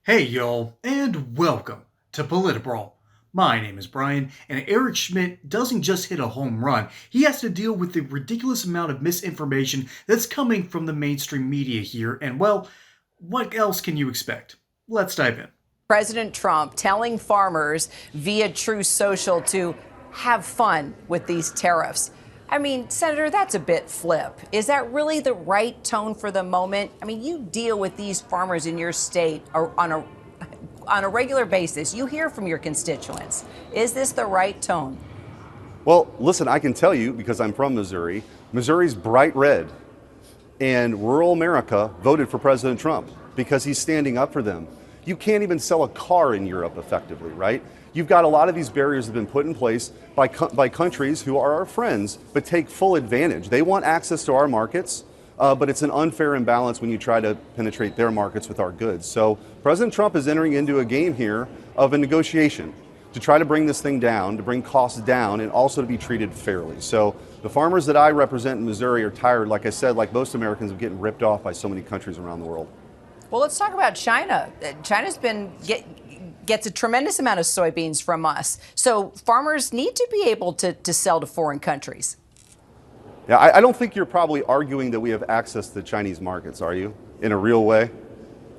Hey y'all, and welcome to Politibrawl. My name is Brian, and Eric Schmitt doesn't just hit a home run, he has to deal with the ridiculous amount of misinformation that's coming from the mainstream media here, and well, what else can you expect? Let's dive in. President Trump telling farmers via Truth Social to have fun with these tariffs. I mean, Senator, that's a bit flip. Is that really the right tone for the moment? I mean, you deal with these farmers in your state on a regular basis. You hear from your constituents. Is this the right tone? Well, listen, I can tell you, because I'm from Missouri, Missouri's bright red, and rural America voted for President Trump because he's standing up for them. You can't even sell a car in Europe effectively, right? You've got a lot of these barriers that have been put in place by countries who are our friends, but take full advantage. They want access to our markets, but it's an unfair imbalance when you try to penetrate their markets with our goods. So President Trump is entering into a game here of a negotiation to try to bring this thing down, to bring costs down, and also to be treated fairly. So the farmers that I represent in Missouri are tired, like I said, like most Americans, of getting ripped off by so many countries around the world. Well, let's talk about China. China's gets a tremendous amount of soybeans from us. So farmers need to be able to sell to foreign countries. Yeah, I don't think you're probably arguing that we have access to Chinese markets, are you? In a real way?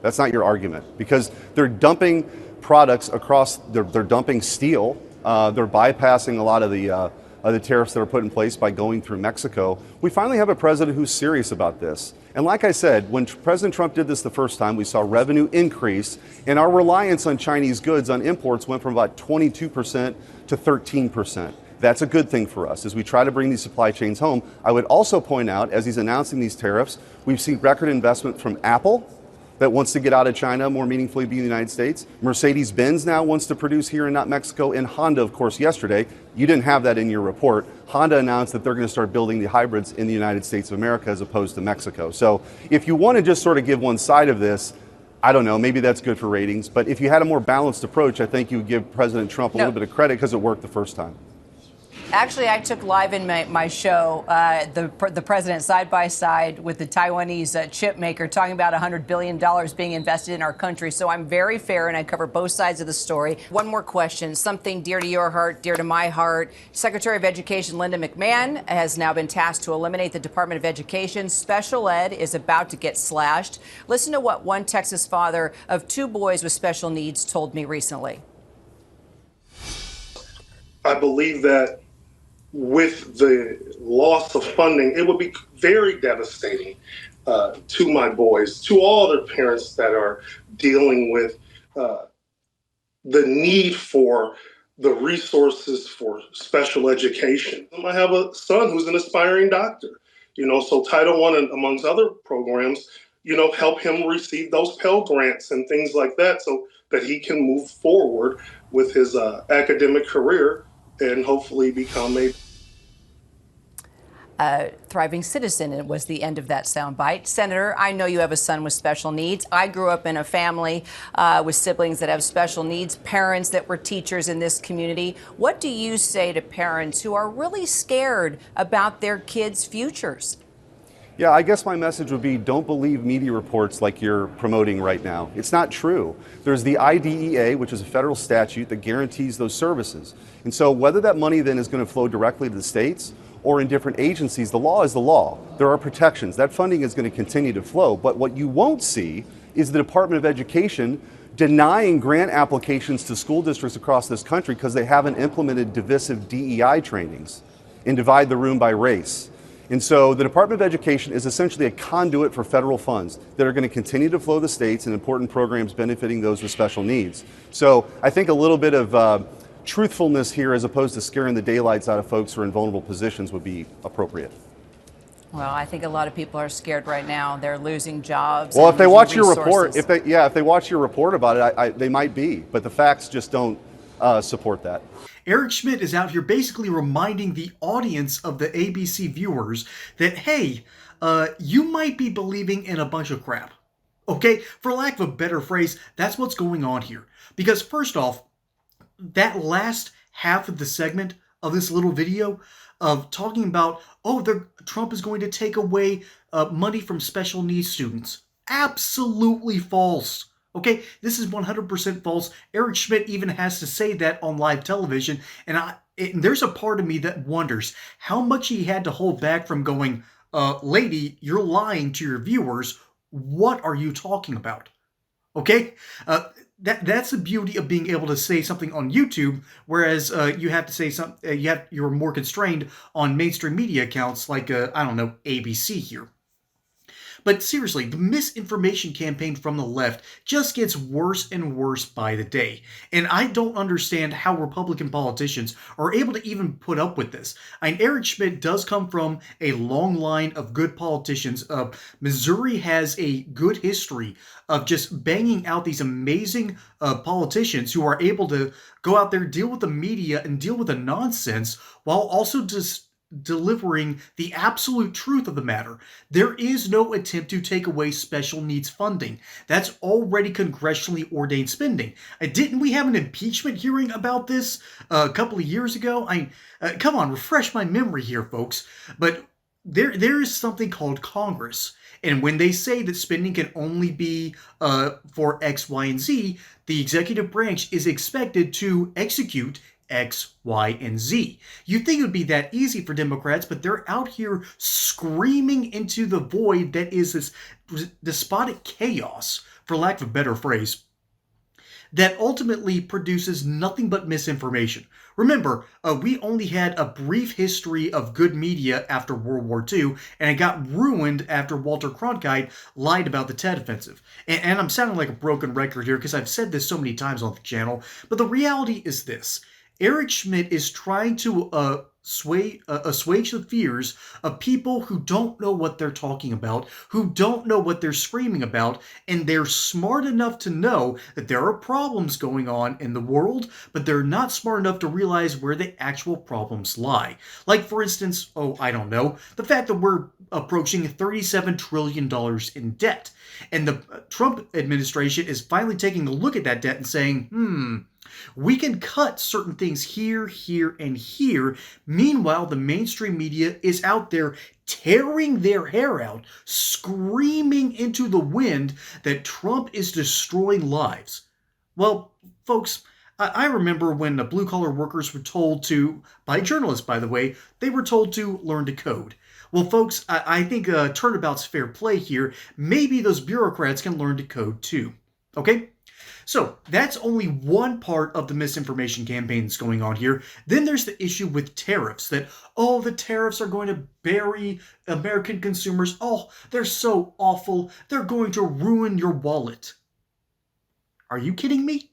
That's not your argument, because they're dumping products across, they're dumping steel, they're bypassing a lot of the tariffs that are put in place by going through Mexico. We finally have a president who's serious about this. And like I said, when President Trump did this the first time, we saw revenue increase, and our reliance on Chinese goods on imports went from about 22% to 13%. That's a good thing for us as we try to bring these supply chains home. I would also point out, as he's announcing these tariffs, we've seen record investment from Apple that wants to get out of China, more meaningfully be in the United States. Mercedes-Benz now wants to produce here and not Mexico. And Honda, of course, yesterday, you didn't have that in your report. Honda announced that they're going to start building the hybrids in the United States of America as opposed to Mexico. So if you want to just sort of give one side of this, I don't know, maybe that's good for ratings. But if you had a more balanced approach, I think you would give President Trump a little bit of credit because it worked the first time. Actually, I took live in my show the president side by side with the Taiwanese chip maker talking about $100 billion being invested in our country. So I'm very fair and I cover both sides of the story. One more question, something dear to your heart, dear to my heart. Secretary of Education Linda McMahon has now been tasked to eliminate the Department of Education. Special ed is about to get slashed. Listen to what one Texas father of two boys with special needs told me recently. I believe that with the loss of funding, it would be very devastating to my boys, to all their parents that are dealing with the need for the resources for special education. I have a son who's an aspiring doctor, so Title I, and amongst other programs, help him receive those Pell Grants and things like that so that he can move forward with his academic career and hopefully become a thriving citizen. It was the end of that soundbite. Senator, I know you have a son with special needs. I grew up in a family with siblings that have special needs, parents that were teachers in this community. What do you say to parents who are really scared about their kids' futures? Yeah, I guess my message would be don't believe media reports like you're promoting right now. It's not true. There's the IDEA, which is a federal statute that guarantees those services. And so whether that money then is going to flow directly to the states or in different agencies, the law is the law. There are protections. That funding is going to continue to flow. But what you won't see is the Department of Education denying grant applications to school districts across this country because they haven't implemented divisive DEI trainings and divide the room by race. And so the Department of Education is essentially a conduit for federal funds that are going to continue to flow to the states and important programs benefiting those with special needs. So I think a little bit of truthfulness here as opposed to scaring the daylights out of folks who are in vulnerable positions would be appropriate. Well, I think a lot of people are scared right now. They're losing jobs. Well, if they watch your report, if they watch your report about it, they might be, but the facts just don't support that. Eric Schmitt is out here basically reminding the audience of the ABC viewers that, hey, you might be believing in a bunch of crap. Okay? For lack of a better phrase, that's what's going on here. Because first off, that last half of the segment of this little video of talking about, Trump is going to take away money from special needs students. Absolutely false. Okay, this is 100% false. Eric Schmitt even has to say that on live television, and there's a part of me that wonders how much he had to hold back from going, lady, you're lying to your viewers. What are you talking about? Okay, that's the beauty of being able to say something on YouTube, whereas you have to say something. You're more constrained on mainstream media accounts like I don't know, ABC here. But seriously, the misinformation campaign from the left just gets worse and worse by the day. And I don't understand how Republican politicians are able to even put up with this. Eric Schmitt does come from a long line of good politicians. Missouri has a good history of just banging out these amazing politicians who are able to go out there, deal with the media, and deal with the nonsense while also just delivering the absolute truth of the matter. There is no attempt to take away special needs funding. That's already congressionally ordained spending. Didn't we have an impeachment hearing about this a couple of years ago? Come on, refresh my memory here, folks. But there is something called Congress. And when they say that spending can only be for X, Y, and Z, the executive branch is expected to execute X, Y, and Z. You'd think it would be that easy for Democrats, but they're out here screaming into the void that is this despotic chaos, for lack of a better phrase, that ultimately produces nothing but misinformation. Remember, we only had a brief history of good media after World War II, and it got ruined after Walter Cronkite lied about the Tet Offensive. And I'm sounding like a broken record here because I've said this so many times on the channel, but the reality is this. Eric Schmitt is trying to assuage the fears of people who don't know what they're talking about, who don't know what they're screaming about, and they're smart enough to know that there are problems going on in the world, but they're not smart enough to realize where the actual problems lie. Like, for instance, I don't know, the fact that we're approaching $37 trillion in debt. And the Trump administration is finally taking a look at that debt and saying, we can cut certain things here, here, and here. Meanwhile, the mainstream media is out there tearing their hair out, screaming into the wind that Trump is destroying lives. Well, folks, I remember when the blue-collar workers were told to, by journalists, by the way, they were told to learn to code. Well, folks, I think turnabout's fair play here. Maybe those bureaucrats can learn to code too. Okay? So that's only one part of the misinformation campaign that's going on here. Then there's the issue with tariffs, that, the tariffs are going to bury American consumers. They're so awful. They're going to ruin your wallet. Are you kidding me?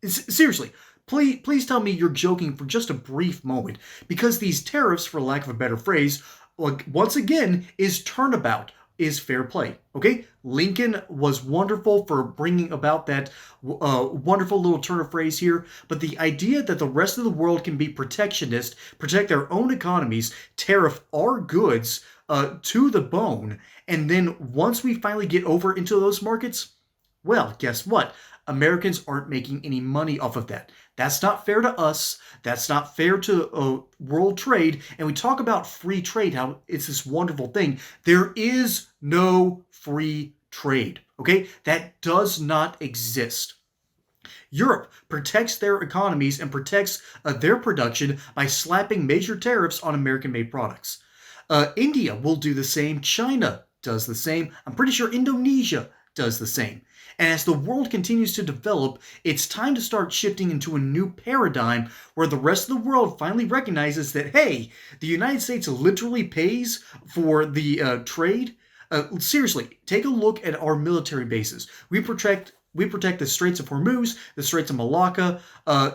Seriously, please tell me you're joking for just a brief moment, because these tariffs, for lack of a better phrase, once again, is turnabout, is fair play. Okay? Lincoln was wonderful for bringing about that wonderful little turn of phrase here, but the idea that the rest of the world can be protectionist, protect their own economies, tariff our goods to the bone, and then once we finally get over into those markets, well, guess what? Americans aren't making any money off of that. That's not fair to us. That's not fair to world trade. And we talk about free trade, how it's this wonderful thing. There is no free trade, okay? That does not exist. Europe protects their economies and protects their production by slapping major tariffs on American-made products. India will do the same. China does the same. I'm pretty sure Indonesia does the same. And as the world continues to develop, it's time to start shifting into a new paradigm where the rest of the world finally recognizes that, hey, the United States literally pays for the trade. Seriously, take a look at our military bases. We protect the Straits of Hormuz, the Straits of Malacca.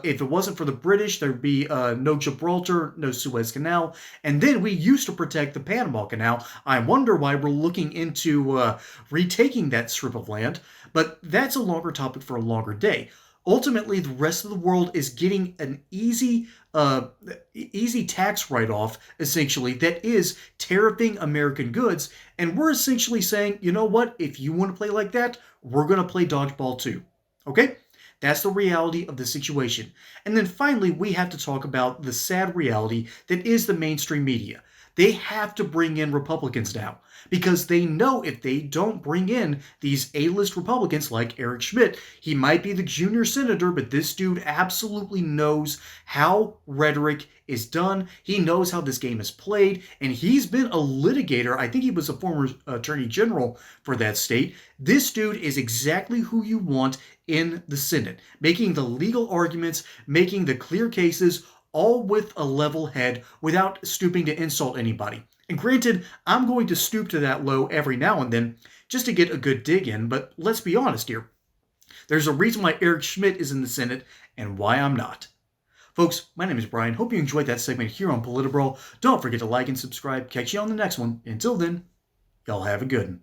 If it wasn't for the British, there'd be no Gibraltar, no Suez Canal. And then we used to protect the Panama Canal. I wonder why we're looking into retaking that strip of land. But that's a longer topic for a longer day. Ultimately, the rest of the world is getting an easy tax write-off, essentially, that is tariffing American goods. And we're essentially saying, you know what? If you want to play like that, we're going to play dodgeball too. Okay? That's the reality of the situation. And then finally, we have to talk about the sad reality that is the mainstream media. They have to bring in Republicans now because they know if they don't bring in these A-list Republicans like Eric Schmitt, he might be the junior senator, but this dude absolutely knows how rhetoric is done. He knows how this game is played, and he's been a litigator. I think he was a former attorney general for that state. This dude is exactly who you want in the Senate, making the legal arguments, making the clear cases, all with a level head without stooping to insult anybody. And granted, I'm going to stoop to that low every now and then just to get a good dig in, but let's be honest here. There's a reason why Eric Schmitt is in the Senate and why I'm not. Folks, my name is Brian. Hope you enjoyed that segment here on Politibrawl. Don't forget to like and subscribe. Catch you on the next one. Until then, y'all have a good one.